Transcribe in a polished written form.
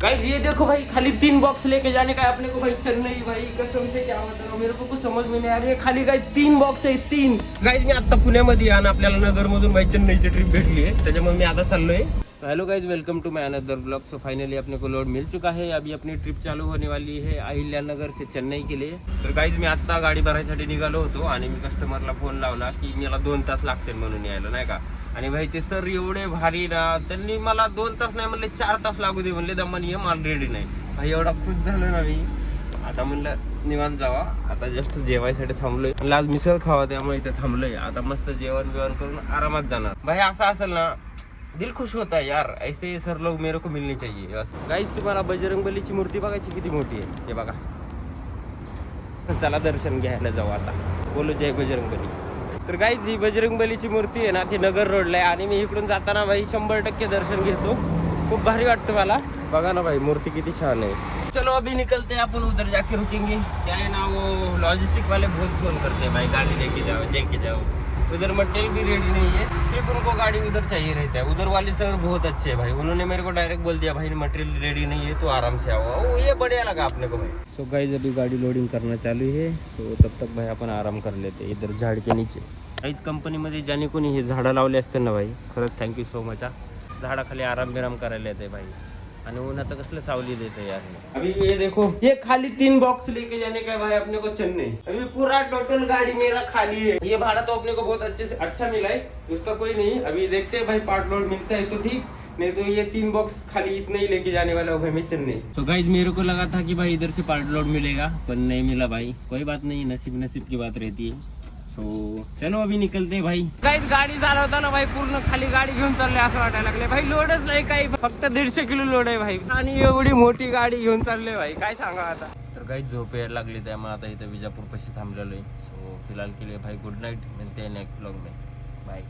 Guys ये देखो भाई, खाली 3 बॉक्स लेके जाने का है अपने को भाई चेन्नई। भाई कसम से क्या बताऊं, मेरे को कुछ समझ में नहीं आ रही है। खाली गाइस 3 बॉक्स आहे, 3। गाइस मी आता पुण्यामध्ये आहे आणि आपल्याला नगर मधून भाई चेन्नईची ट्रिप भेटली आहे, त्याच्यामुळे मी आता चाललोय। Hello guys, welcome to my another blog. So finally अपने को लोड मिल चुका है। अभी अपनी ट्रिप चालू होने वाली है अहिल्यानगर से चेन्नई के लिए। तर गाइस मी आता गाडी भरायसाठी निघालो होतो आणि मी कस्टमरला फोन लावला की मला 2 तास लागतील म्हणून यायला, नाही का। आणि भाई ते सर एवढे भारी ना, त्यांनी मला 2 तास नाही म्हणले 4 तास लागू दे म्हणले, दमानी ये, माल रेडी नाही। भाई एवढा खुश झालो ना मी। आता म्हणलं निवांत जावा, आता जस्ट जेवायसाठी थांबलोय। आज मिसळ खावा त्यामुळे इथे थांबलोय। आता मस्त जेवण बिवण करून आरामात जाणार। भाई असं असेल ना, दिल खुश होता है यार, ऐसे सर लोग मेरे को मिलने चाहिए बस। गाइस तुम्हाला बजरंगबलीची मूर्ती बघायची किती मोठी आहे, हे बघा। चला दर्शन घ्यायला जाऊ आता, बोलो जय बजरंगबली। तर गाइस जी बजरंगबलीची मूर्ती आहे ना, ती नगर रोडला आहे आणि मी इकडून जाताना भाई 100% दर्शन घेतो। खूप भारी वाटतं मला। बघा ना भाई, मूर्ती किती छान आहे। चलो अभी निकलते हैं अपन, उधर जाके रुकेंगे। क्या है ना, वो लॉजिस्टिक वाले बहुत फोन करते हैं भाई, गाड़ी लेके जाओ। उधर मटेरियल भी रेडी नहीं है, सिर्फ उनको गाड़ी उधर चाहिए रहता है। उधर वाले सर बहुत अच्छे हैं भाई, उन्होंने मेरे को डायरेक्ट बोल दिया भाई मटेरियल रेडी नहीं है तो आराम से आओ। ओ ये बढ़िया लगा अपने को भाई। सो गाइस अभी गाड़ी लोडिंग करना चालू है। सो तब तक भाई अपन आराम कर लेते हैं इधर झाड़ के नीचे। गाइस कंपनीमध्ये ज्याने कोणी हे झाडं लावले असते ना भाई, खरंच थँक्यू सो मच। झाडाखाली आराम बिराम करायला येते भाई, आणि उन्हाचं कसलं सावली देते यार। अभी ये देखो, ये खाली 3 बॉक्स लेके जाने का है भाई अपने को चेन्नई। अभी पूरा टोटल गाड़ी मेरा खाली है। ये भाड़ा तो अपने को बहुत अच्छे से अच्छा मिला है, उसका कोई नहीं। अभी देखते हैं भाई, पार्ट लोड मिलता है तो ठीक, नहीं तो ये 3 बॉक्स खाली इतना ही लेके जाने वाला हूँ भाई मैं चेन्नई। तो गाइज मेरे को लगा था कि भाई इधर से पार्ट लोड मिलेगा, पर नहीं मिला भाई। कोई बात नहीं, नसीब की बात रहती है। सो चलो अभी निकलते हैं भाई। गाइस गाडी चालवताना भाई पूर्ण खाली गाडी घेऊन चालले असं वाटायला लागले भाई। लोडच नाही काही, फक्त 150 किलो लोड आहे भाई, आणि एवढी मोठी गाडी घेऊन चालले भाई, काय सांगा आता। तर गाइस झोप यायला लागली, त्यामुळे आता इथे विजापूर पाशी थांबलेलो आहे। सो फिलहाल के लिए भाई गुड नाईट, मिलते हैं नेक्स्ट ब्लॉग में, बाय।